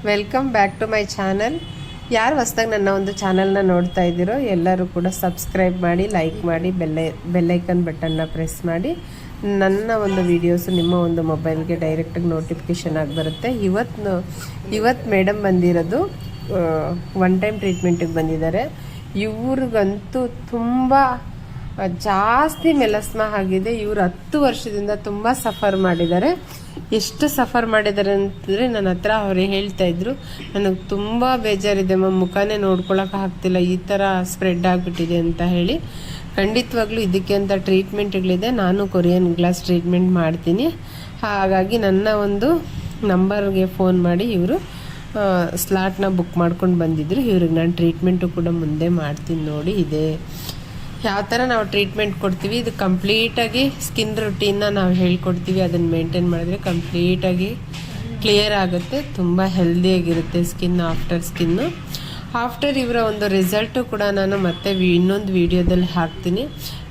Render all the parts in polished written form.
Welcome back to my channel. ಯಾರು ಹೊಸ್ದಾಗಿ ನನ್ನ ಒಂದು ಚಾನಲ್ನ ನೋಡ್ತಾ ಇದ್ದೀರೋ ಎಲ್ಲರೂ ಕೂಡ ಸಬ್ಸ್ಕ್ರೈಬ್ ಮಾಡಿ, ಲೈಕ್ ಮಾಡಿ, ಬೆಲ್ಲೈಕನ್ ಬಟನ್ನ ಪ್ರೆಸ್ ಮಾಡಿ. ನನ್ನ ಒಂದು ವೀಡಿಯೋಸು ನಿಮ್ಮ ಒಂದು ಮೊಬೈಲ್ಗೆ ಡೈರೆಕ್ಟಾಗಿ ನೋಟಿಫಿಕೇಷನ್ ಆಗಿ ಬರುತ್ತೆ. ಇವತ್ತು ಮೇಡಮ್ ಬಂದಿರೋದು ಒನ್ ಟೈಮ್ ಟ್ರೀಟ್ಮೆಂಟಿಗೆ ಬಂದಿದ್ದಾರೆ. ಇವ್ರಿಗಂತೂ ತುಂಬ ಜಾಸ್ತಿ ಮೆಲಸ್ಮಾ ಆಗಿದೆ. ಇವರು 10 ವರ್ಷದಿಂದ ತುಂಬ ಸಫರ್ ಮಾಡಿದ್ದಾರೆ. ಎಷ್ಟು ಸಫರ್ ಮಾಡಿದ್ದಾರೆ ಅಂತಂದರೆ ನನ್ನ ಹತ್ರ ಅವರೇ ಹೇಳ್ತಾ ಇದ್ರು, ನನಗೆ ತುಂಬ ಬೇಜಾರಿದೆ ಮುಖನೇ ನೋಡ್ಕೊಳಕ್ಕೆ ಆಗ್ತಿಲ್ಲ, ಈ ಥರ ಸ್ಪ್ರೆಡ್ ಆಗಿಬಿಟ್ಟಿದೆ ಅಂತ ಹೇಳಿ. ಖಂಡಿತವಾಗ್ಲೂ ಇದಕ್ಕೆ ಅಂತ ಟ್ರೀಟ್ಮೆಂಟ್ಗಳಿದೆ. ನಾನು ಕೊರಿಯನ್ ಗ್ಲಾಸ್ ಟ್ರೀಟ್ಮೆಂಟ್ ಮಾಡ್ತೀನಿ. ಹಾಗಾಗಿ ನನ್ನ ಒಂದು ನಂಬರ್ಗೆ ಫೋನ್ ಮಾಡಿ ಇವರು ಸ್ಲಾಟ್ನ ಬುಕ್ ಮಾಡ್ಕೊಂಡು ಬಂದಿದ್ರು. ಇವ್ರಿಗೆ ನಾನು ಟ್ರೀಟ್ಮೆಂಟು ಕೂಡ ಮುಂದೆ ಮಾಡ್ತೀನಿ. ನೋಡಿ, ಇದೆ ಯಾವ ಥರ ನಾವು ಟ್ರೀಟ್ಮೆಂಟ್ ಕೊಡ್ತೀವಿ. ಇದು ಕಂಪ್ಲೀಟಾಗಿ ಸ್ಕಿನ್ ರುಟೀನ್ನ ನಾವು ಹೇಳ್ಕೊಡ್ತೀವಿ. ಅದನ್ನು ಮೇಂಟೈನ್ ಮಾಡಿದ್ರೆ ಕಂಪ್ಲೀಟಾಗಿ ಕ್ಲಿಯರ್ ಆಗುತ್ತೆ. ತುಂಬ ಹೆಲ್ದಿಯಾಗಿರುತ್ತೆ ಸ್ಕಿನ್. ಆಫ್ಟರ್ ಇವರ ಒಂದು ರಿಸಲ್ಟು ಕೂಡ ನಾನು ಮತ್ತೆ ಇನ್ನೊಂದು ವೀಡಿಯೋದಲ್ಲಿ ಹಾಕ್ತೀನಿ.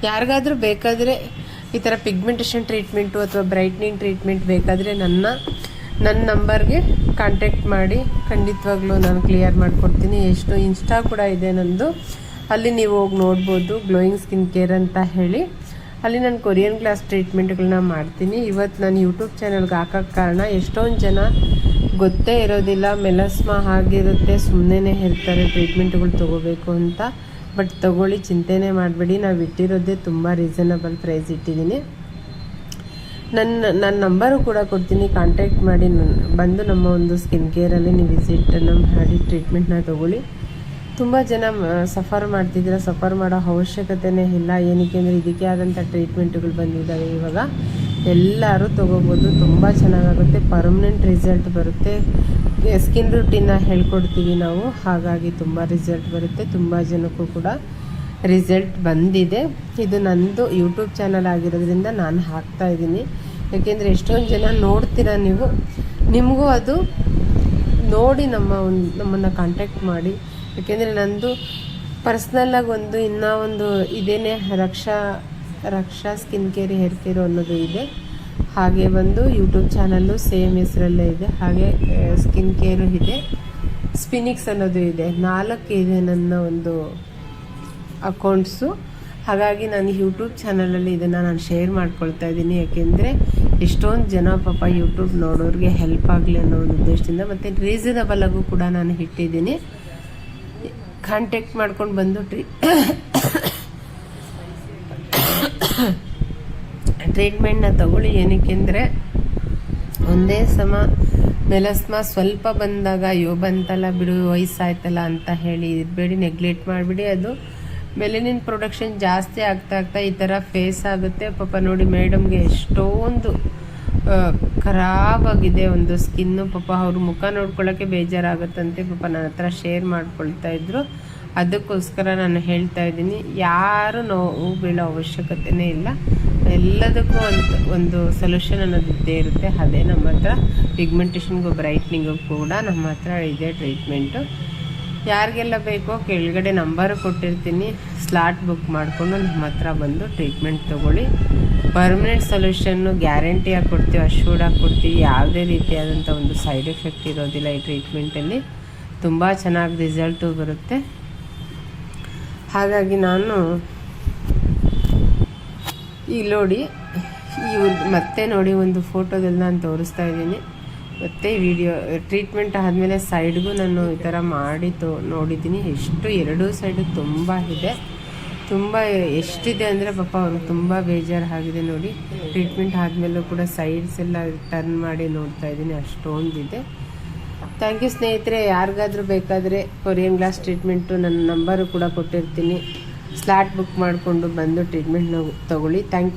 ಯಾರಿಗಾದರೂ ಬೇಕಾದರೆ ಈ ಥರ ಪಿಗ್ಮೆಂಟೇಷನ್ ಟ್ರೀಟ್ಮೆಂಟು ಅಥವಾ ಬ್ರೈಟ್ನಿಂಗ್ ಟ್ರೀಟ್ಮೆಂಟ್ ಬೇಕಾದರೆ ನನ್ನ ನಂಬರ್ಗೆ ಕಾಂಟ್ಯಾಕ್ಟ್ ಮಾಡಿ. ಖಂಡಿತವಾಗ್ಲೂ ನಾನು ಕ್ಲಿಯರ್ ಮಾಡಿಕೊಡ್ತೀನಿ. ಎಷ್ಟು ಇನ್ಸ್ಟಾ ಕೂಡ ಇದೆ ನಂದು, ಅಲ್ಲಿ ನೀವು ಹೋಗಿ ನೋಡ್ಬೋದು, ಗ್ಲೋಯಿಂಗ್ ಸ್ಕಿನ್ ಕೇರ್ ಅಂತ ಹೇಳಿ. ಅಲ್ಲಿ ನಾನು ಕೊರಿಯನ್ ಗ್ಲಾಸ್ ಟ್ರೀಟ್ಮೆಂಟ್ಗಳನ್ನ ಮಾಡ್ತೀನಿ. ಇವತ್ತು ನಾನು ಯೂಟ್ಯೂಬ್ ಚಾನಲ್ಗೆ ಹಾಕೋಕ್ಕೆ ಕಾರಣ, ಎಷ್ಟೊಂದು ಜನ ಗೊತ್ತೇ ಇರೋದಿಲ್ಲ, ಮೆಲಸ್ಮಾ ಆಗಿರುತ್ತೆ, ಸುಮ್ಮನೆ ಇರ್ತಾರೆ ಟ್ರೀಟ್ಮೆಂಟ್ಗಳು ತೊಗೋಬೇಕು ಅಂತ. ಬಟ್ ತೊಗೊಳ್ಳಿ, ಚಿಂತೆನೇ ಮಾಡಬೇಡಿ. ನಾವು ಇಟ್ಟಿರೋದೇ ತುಂಬ ರೀಸನಬಲ್ ಪ್ರೈಸ್ ಇಟ್ಟಿದ್ದೀನಿ. ನನ್ನ ನಂಬರು ಕೂಡ ಕೊಡ್ತೀನಿ, ಕಾಂಟ್ಯಾಕ್ಟ್ ಮಾಡಿ ಬಂದು ನಮ್ಮ ಒಂದು ಸ್ಕಿನ್ ಕೇರಲ್ಲಿ ನೀವು ವಿಸಿಟನ್ನು ಮಾಡಿ ಟ್ರೀಟ್ಮೆಂಟ್ನ ತೊಗೊಳ್ಳಿ. ತುಂಬ ಜನ ಸಫರ್ ಮಾಡ್ತಿದ್ದೀರ. ಸಫರ್ ಮಾಡೋ ಅವಶ್ಯಕತೆಯೇ ಇಲ್ಲ. ಏನಕ್ಕೆ ಅಂದರೆ ಇದಕ್ಕೆ ಆದಂಥ ಟ್ರೀಟ್ಮೆಂಟ್ಗಳು ಬಂದಿದ್ದಾವೆ. ಇವಾಗ ಎಲ್ಲರೂ ತೊಗೋಬೋದು. ತುಂಬ ಚೆನ್ನಾಗಾಗುತ್ತೆ. ಪರ್ಮನೆಂಟ್ ರಿಸಲ್ಟ್ ಬರುತ್ತೆ. ಸ್ಕಿನ್ ರೂಟೀನ್ನ ಹೇಳ್ಕೊಡ್ತೀವಿ ನಾವು. ಹಾಗಾಗಿ ತುಂಬ ರಿಸಲ್ಟ್ ಬರುತ್ತೆ. ತುಂಬ ಜನಕ್ಕೂ ಕೂಡ ರಿಸಲ್ಟ್ ಬಂದಿದೆ. ಇದು ನನ್ನದು ಯೂಟ್ಯೂಬ್ ಚಾನಲ್ ಆಗಿರೋದ್ರಿಂದ ನಾನು ಹಾಕ್ತಾಯಿದ್ದೀನಿ. ಯಾಕೆಂದರೆ ಎಷ್ಟೊಂದು ಜನ ನೋಡ್ತೀರಾ ನೀವು, ನಿಮಗೂ ಅದು ನೋಡಿ ನಮ್ಮನ್ನು ಕಾಂಟ್ಯಾಕ್ಟ್ ಮಾಡಿ. ಯಾಕೆಂದರೆ ನಂದು ಪರ್ಸ್ನಲ್ಲಾಗಿ ಇನ್ನೂ ಒಂದು ಇದೇನೆ, ರಕ್ಷಾ ಸ್ಕಿನ್ ಕೇರ್ ಹೇರ್ ಕೇರು ಅನ್ನೋದು ಇದೆ. ಹಾಗೆ ಯೂಟ್ಯೂಬ್ ಚಾನಲ್ಲು ಸೇಮ್ ಹೆಸರಲ್ಲೇ ಇದೆ. ಹಾಗೆ ಸ್ಕಿನ್ ಕೇರು ಇದೆ, ಸ್ಪಿನಿಕ್ಸ್ ಅನ್ನೋದು ಇದೆ. 4 ಇದೆ ನನ್ನ ಒಂದು ಅಕೌಂಟ್ಸು. ಹಾಗಾಗಿ ನಾನು ಯೂಟ್ಯೂಬ್ ಚಾನಲಲ್ಲಿ ಇದನ್ನು ನಾನು ಶೇರ್ ಮಾಡ್ಕೊಳ್ತಾ ಇದ್ದೀನಿ. ಯಾಕೆಂದರೆ ಎಷ್ಟೊಂದು ಜನ ಪಾಪ ಯೂಟ್ಯೂಬ್ ನೋಡೋರಿಗೆ ಹೆಲ್ಪ್ ಆಗಲಿ ಅನ್ನೋ ಒಂದು ಉದ್ದೇಶದಿಂದ, ಮತ್ತು ರೀಸನಬಲ್ ಆಗು ಕೂಡ ನಾನು ಇಟ್ಟಿದ್ದೀನಿ. ಕಾಂಟ್ಯಾಕ್ಟ್ ಮಾಡ್ಕೊಂಡು ಬಂದು ಟ್ರೀಟ್ಮೆಂಟ್ನ ತಗೊಳ್ಳಿ. ಏನಕ್ಕೆಂದರೆ ಒಂದೇ ಸಮ ಮೆಲಸ್ಮಾ ಸ್ವಲ್ಪ ಬಂದಾಗ ಅಯ್ಯೋ ಬಂತಲ್ಲ ಬಿಡು, ವಯಸ್ಸಾಯ್ತಲ್ಲ ಅಂತ ಹೇಳಿ ಇರಬೇಡಿ, ನೆಗ್ಲೆಕ್ಟ್ ಮಾಡಿಬಿಡಿ. ಅದು ಮೆಲನಿನ್ ಪ್ರೊಡಕ್ಷನ್ ಜಾಸ್ತಿ ಆಗ್ತಾ ಈ ಥರ ಫೇಸ್ ಆಗುತ್ತೆ. ಪಾಪ ನೋಡಿ, ಮೇಡಮ್ಗೆ ಎಷ್ಟೊಂದು ಖರಾಬಾಗಿದೆ ಒಂದು ಸ್ಕಿನ್ನು. ಪಾಪ ಅವ್ರ ಮುಖ ನೋಡ್ಕೊಳ್ಳೋಕ್ಕೆ ಬೇಜಾರಾಗುತ್ತಂತೆ. ಪಾಪ ನನ್ನ ಹತ್ರ ಶೇರ್ ಮಾಡ್ಕೊಳ್ತಾ ಇದ್ರು. ಅದಕ್ಕೋಸ್ಕರ ನಾನು ಹೇಳ್ತಾ ಇದ್ದೀನಿ, ಯಾರು ನೋವು ಬೀಳೋ ಅವಶ್ಯಕತೆಯೇ ಇಲ್ಲ. ಎಲ್ಲದಕ್ಕೂ ಒಂದು ಸೊಲ್ಯೂಷನ್ ಅನ್ನೋದು ಇದ್ದೇ ಇರುತ್ತೆ. ಅದೇ ನಮ್ಮ ಹತ್ರ ಪಿಗ್ಮೆಂಟೇಷನ್ಗೂ ಬ್ರೈಟ್ನಿಂಗು ಕೂಡ ನಮ್ಮ ಹತ್ರ ಇದೆ ಟ್ರೀಟ್ಮೆಂಟು. ಯಾರಿಗೆಲ್ಲ ಬೇಕೋ ಕೆಳಗಡೆ ನಂಬರು ಕೊಟ್ಟಿರ್ತೀನಿ, ಸ್ಲಾಟ್ ಬುಕ್ ಮಾಡಿಕೊಂಡು ನಮ್ಮ ಹತ್ರ ಬಂದು ಟ್ರೀಟ್ಮೆಂಟ್ ತೊಗೊಳ್ಳಿ. ಪರ್ಮನೆಂಟ್ ಸೊಲ್ಯೂಷನ್ನು ಗ್ಯಾರಂಟಿಯಾಗಿ ಕೊಡ್ತೀವಿ, ಅಶ್ಯೂರ್ಡಾಗಿ ಕೊಡ್ತೀವಿ. ಯಾವುದೇ ರೀತಿಯಾದಂಥ ಒಂದು ಸೈಡ್ ಎಫೆಕ್ಟ್ ಇರೋದಿಲ್ಲ ಈ ಟ್ರೀಟ್ಮೆಂಟಲ್ಲಿ. ತುಂಬ ಚೆನ್ನಾಗಿ ರಿಸಲ್ಟು ಬರುತ್ತೆ. ಹಾಗಾಗಿ ನಾನು ಈಗ ನೋಡಿ, ಮತ್ತೆ ನೋಡಿ ಒಂದು ಫೋಟೋದಲ್ಲಿ ನಾನು ತೋರಿಸ್ತಾ ಇದ್ದೀನಿ. ಮತ್ತು ಟ್ರೀಟ್ಮೆಂಟ್ ಆದಮೇಲೆ ಸೈಡ್ಗೂ ನಾನು ಈ ಥರ ಮಾಡಿ ನೋಡಿದ್ದೀನಿ. ಎಷ್ಟು 2 ಸೈಡು ತುಂಬ ಇದೆ. ತುಂಬ ಎಷ್ಟಿದೆ ಅಂದರೆ ಪಾಪ ಅವ್ರಿಗೆ ತುಂಬ ಬೇಜಾರಾಗಿದೆ. ನೋಡಿ, ಟ್ರೀಟ್ಮೆಂಟ್ ಆದಮೇಲೂ ಕೂಡ ಸೈಡ್ಸ್ ಎಲ್ಲ ಟರ್ನ್ ಮಾಡಿ ನೋಡ್ತಾ ಇದ್ದೀನಿ, ಅಷ್ಟೊಂದಿದೆ. ಥ್ಯಾಂಕ್ ಯು ಸ್ನೇಹಿತರೆ. ಯಾರಿಗಾದರೂ ಬೇಕಾದರೆ ಕೊರಿಯನ್ ಗ್ಲಾಸ್ ಟ್ರೀಟ್ಮೆಂಟು ನನ್ನ ನಂಬರು ಕೂಡ ಕೊಟ್ಟಿರ್ತೀನಿ. ಸ್ಲಾಟ್ ಬುಕ್ ಮಾಡಿಕೊಂಡು ಬಂದು ಟ್ರೀಟ್ಮೆಂಟ್ನ ತೊಗೊಳ್ಳಿ. Thank you.